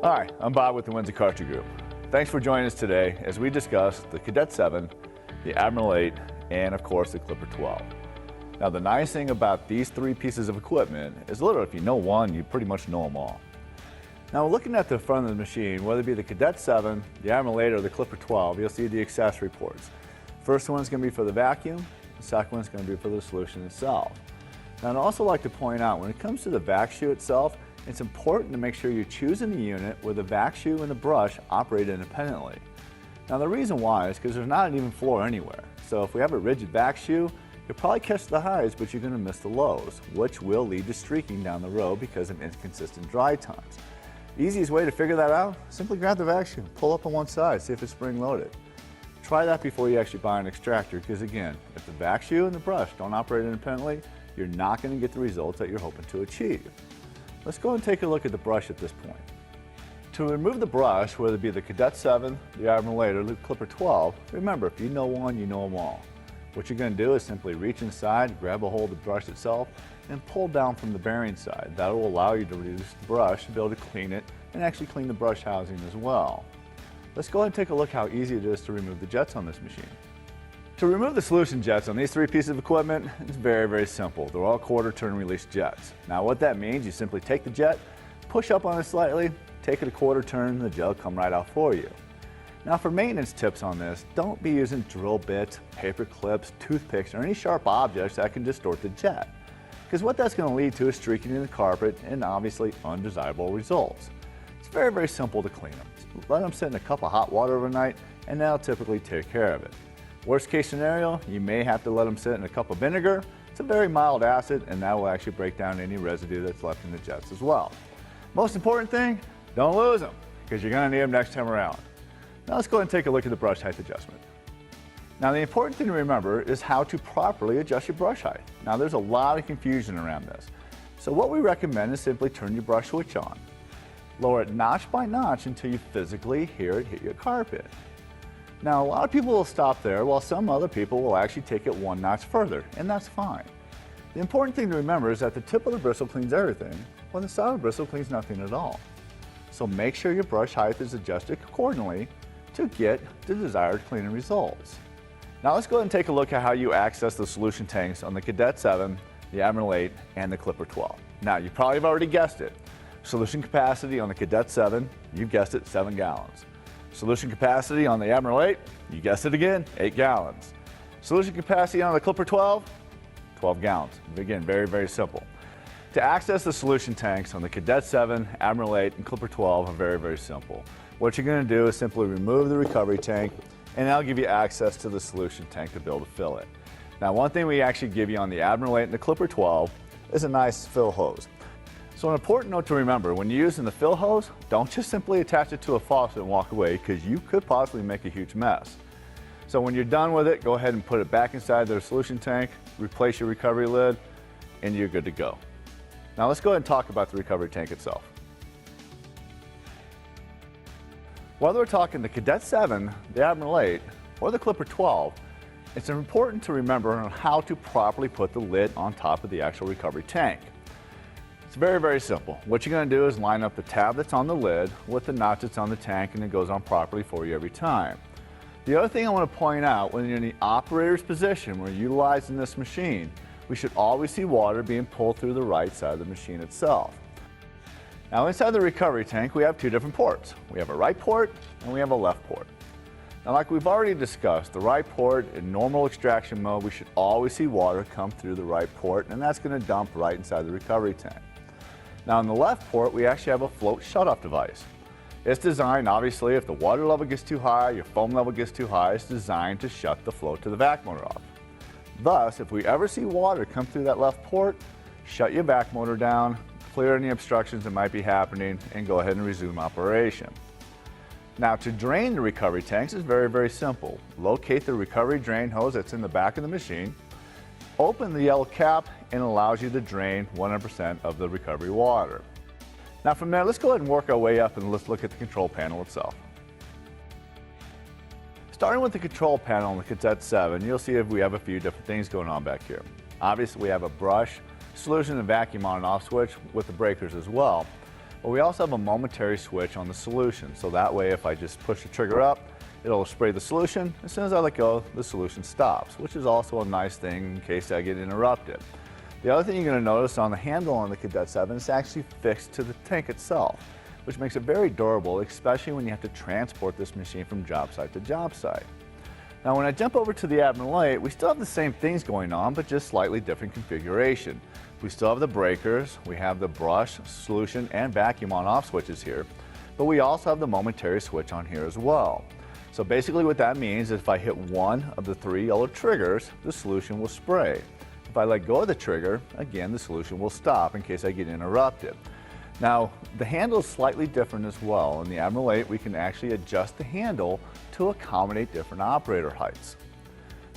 Hi, I'm Bob with the Windsor Karcher Group. Thanks for joining us today as we discuss the Cadet 7, the Admiral 8, and of course the Clipper 12. Now the nice thing about these three pieces of equipment is literally if you know one, you pretty much know them all. Now looking at the front of the machine, whether it be the Cadet 7, the Admiral 8, or the Clipper 12, you'll see the accessory ports. First one's going to be for the vacuum, the second one's going to be for the solution itself. Now I'd also like to point out when it comes to the vac shoe itself, it's important to make sure you're choosing a unit where the vac shoe and the brush operate independently. Now the reason why is because there's not an even floor anywhere. So if we have a rigid vac shoe, you'll probably catch the highs, but you're going to miss the lows, which will lead to streaking down the road because of inconsistent dry times. The easiest way to figure that out, simply grab the vac shoe, pull up on one side, see if it's spring loaded. Try that before you actually buy an extractor because again, if the vac shoe and the brush don't operate independently, you're not going to get the results that you're hoping to achieve. Let's go and take a look at the brush at this point. To remove the brush, whether it be the Cadet 7, the Admiral 8, or the Clipper 12, remember, if you know one, you know them all. What you're going to do is simply reach inside, grab a hold of the brush itself, and pull down from the bearing side. That will allow you to reduce the brush, to be able to clean it, and actually clean the brush housing as well. Let's go ahead and take a look how easy it is to remove the jets on this machine. To remove the solution jets on these three pieces of equipment, it's very, very simple. They're all quarter turn release jets. Now what that means, you simply take the jet, push up on it slightly, take it a quarter turn, and the jet will come right out for you. Now for maintenance tips on this, don't be using drill bits, paper clips, toothpicks, or any sharp objects that can distort the jet. Because what that's going to lead to is streaking in the carpet and obviously undesirable results. It's very, very simple to clean them. Let them sit in a cup of hot water overnight, and that'll typically take care of it. Worst case scenario, you may have to let them sit in a cup of vinegar. It's a very mild acid and that will actually break down any residue that's left in the jets as well. Most important thing, don't lose them because you're going to need them next time around. Now let's go ahead and take a look at the brush height adjustment. Now the important thing to remember is how to properly adjust your brush height. Now there's a lot of confusion around this. So what we recommend is simply turn your brush switch on. Lower it notch by notch until you physically hear it hit your carpet. Now, a lot of people will stop there, while some other people will actually take it one notch further, and that's fine. The important thing to remember is that the tip of the bristle cleans everything, while the side of the bristle cleans nothing at all. So make sure your brush height is adjusted accordingly to get the desired cleaning results. Now let's go ahead and take a look at how you access the solution tanks on the Cadet 7, the Admiral 8, and the Clipper 12. Now, you probably have already guessed it. Solution capacity on the Cadet 7, you've guessed it, 7 gallons. Solution capacity on the Admiral 8, you guessed it again, 8 gallons. Solution capacity on the Clipper 12, 12 gallons. Again, very, very simple. To access the solution tanks on the Cadet 7, Admiral 8, and Clipper 12 are very, very simple. What you're going to do is simply remove the recovery tank, and that'll give you access to the solution tank to be able to fill it. Now, one thing we actually give you on the Admiral 8 and the Clipper 12 is a nice fill hose. So an important note to remember, when you're using the fill hose, don't just simply attach it to a faucet and walk away because you could possibly make a huge mess. So when you're done with it, go ahead and put it back inside the solution tank, replace your recovery lid, and you're good to go. Now let's go ahead and talk about the recovery tank itself. Whether we're talking the Cadet 7, the Admiral 8, or the Clipper 12, it's important to remember on how to properly put the lid on top of the actual recovery tank. It's very, very simple. What you're going to do is line up the tab that's on the lid with the notch that's on the tank, and it goes on properly for you every time. The other thing I want to point out, when you're in the operator's position, when you're utilizing this machine, we should always see water being pulled through the right side of the machine itself. Now inside the recovery tank, we have two different ports. We have a right port and we have a left port. Now like we've already discussed, the right port in normal extraction mode, we should always see water come through the right port, and that's going to dump right inside the recovery tank. Now in the left port, we actually have a float shutoff device. It's designed, obviously, if the water level gets too high, your foam level gets too high, it's designed to shut the float to the vac motor off. Thus, if we ever see water come through that left port, shut your vac motor down, clear any obstructions that might be happening, and go ahead and resume operation. Now to drain the recovery tanks is very, very simple. Locate the recovery drain hose that's in the back of the machine, open the yellow cap, and it allows you to drain 100% of the recovery water. Now from there, let's go ahead and work our way up and let's look at the control panel itself. Starting with the control panel on the Cadet 7, you'll see we have a few different things going on back here. Obviously we have a brush, solution and vacuum on and off switch with the breakers as well. But we also have a momentary switch on the solution. So that way, if I just push the trigger up, it'll spray the solution. As soon as I let go, the solution stops, which is also a nice thing in case I get interrupted. The other thing you're going to notice on the handle on the Cadet 7 is actually fixed to the tank itself, which makes it very durable, especially when you have to transport this machine from job site to job site. Now when I jump over to the Admiral 8, we still have the same things going on, but just slightly different configuration. We still have the breakers, we have the brush, solution, and vacuum on-off switches here, but we also have the momentary switch on here as well. So basically what that means is if I hit one of the three yellow triggers, the solution will spray. If I let go of the trigger, again, the solution will stop in case I get interrupted. Now, the handle is slightly different as well. In the Admiral 8, we can actually adjust the handle to accommodate different operator heights.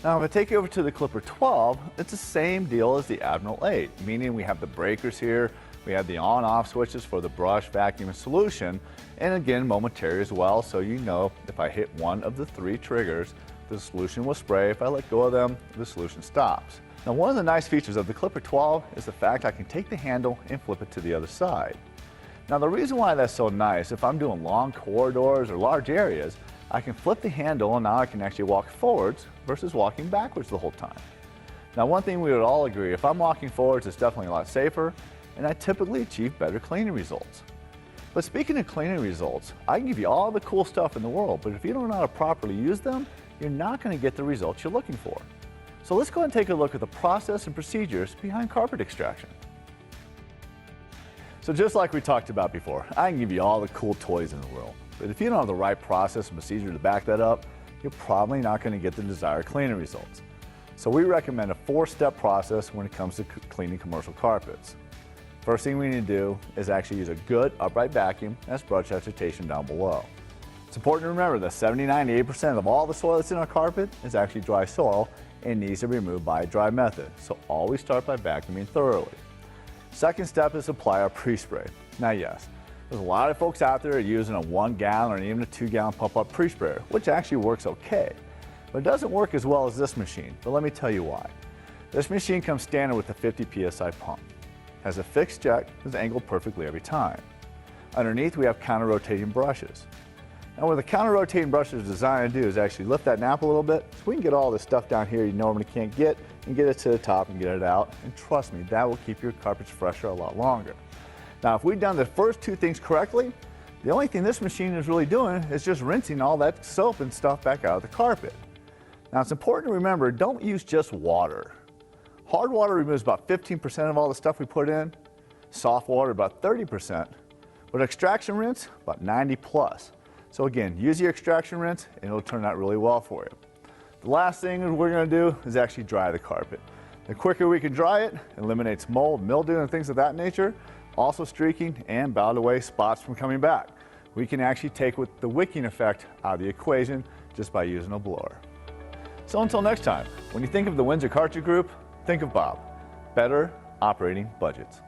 Now, if I take you over to the Clipper 12, it's the same deal as the Admiral 8, meaning we have the breakers here, we have the on-off switches for the brush, vacuum, and solution, and again, momentary as well, so you know if I hit one of the three triggers, the solution will spray. If I let go of them, the solution stops. Now, one of the nice features of the Clipper 12 is the fact I can take the handle and flip it to the other side. Now, the reason why that's so nice, if I'm doing long corridors or large areas, I can flip the handle and now I can actually walk forwards versus walking backwards the whole time. Now, one thing we would all agree, if I'm walking forwards, it's definitely a lot safer, and I typically achieve better cleaning results. But speaking of cleaning results, I can give you all the cool stuff in the world, but if you don't know how to properly use them, you're not going to get the results you're looking for. So let's go ahead and take a look at the process and procedures behind carpet extraction. So just like we talked about before, I can give you all the cool toys in the world, but if you don't have the right process and procedure to back that up, you're probably not going to get the desired cleaning results. So we recommend a 4-step process when it comes to cleaning commercial carpets. First thing we need to do is actually use a good upright vacuum, as brush excitation down below. It's important to remember that 79% to 80% of all the soil that's in our carpet is actually dry soil and needs to be removed by a dry method. So always start by vacuuming thoroughly. Second step is apply our pre-spray. Now yes, there's a lot of folks out there using a 1 gallon or even a 2 gallon pump-up pre-sprayer, which actually works okay. But it doesn't work as well as this machine, but let me tell you why. This machine comes standard with a 50 PSI pump. Has a fixed jet that's angled perfectly every time. Underneath we have counter-rotating brushes. Now what the counter-rotating brushes are designed to do is actually lift that nap a little bit so we can get all this stuff down here you normally can't get and get it to the top and get it out. And trust me, that will keep your carpets fresher a lot longer. Now if we've done the first two things correctly, the only thing this machine is really doing is just rinsing all that soap and stuff back out of the carpet. Now it's important to remember, don't use just water. Hard water removes about 15% of all the stuff we put in, soft water about 30%, but extraction rinse about 90+. So again, use your extraction rinse and it'll turn out really well for you. The last thing we're going to do is actually dry the carpet. The quicker we can dry it, it eliminates mold, mildew, and things of that nature, also streaking and, by the way, spots from coming back. We can actually take the wicking effect out of the equation just by using a blower. So until next time, when you think of the Windsor Karcher Group, think of Bob. Better operating budgets.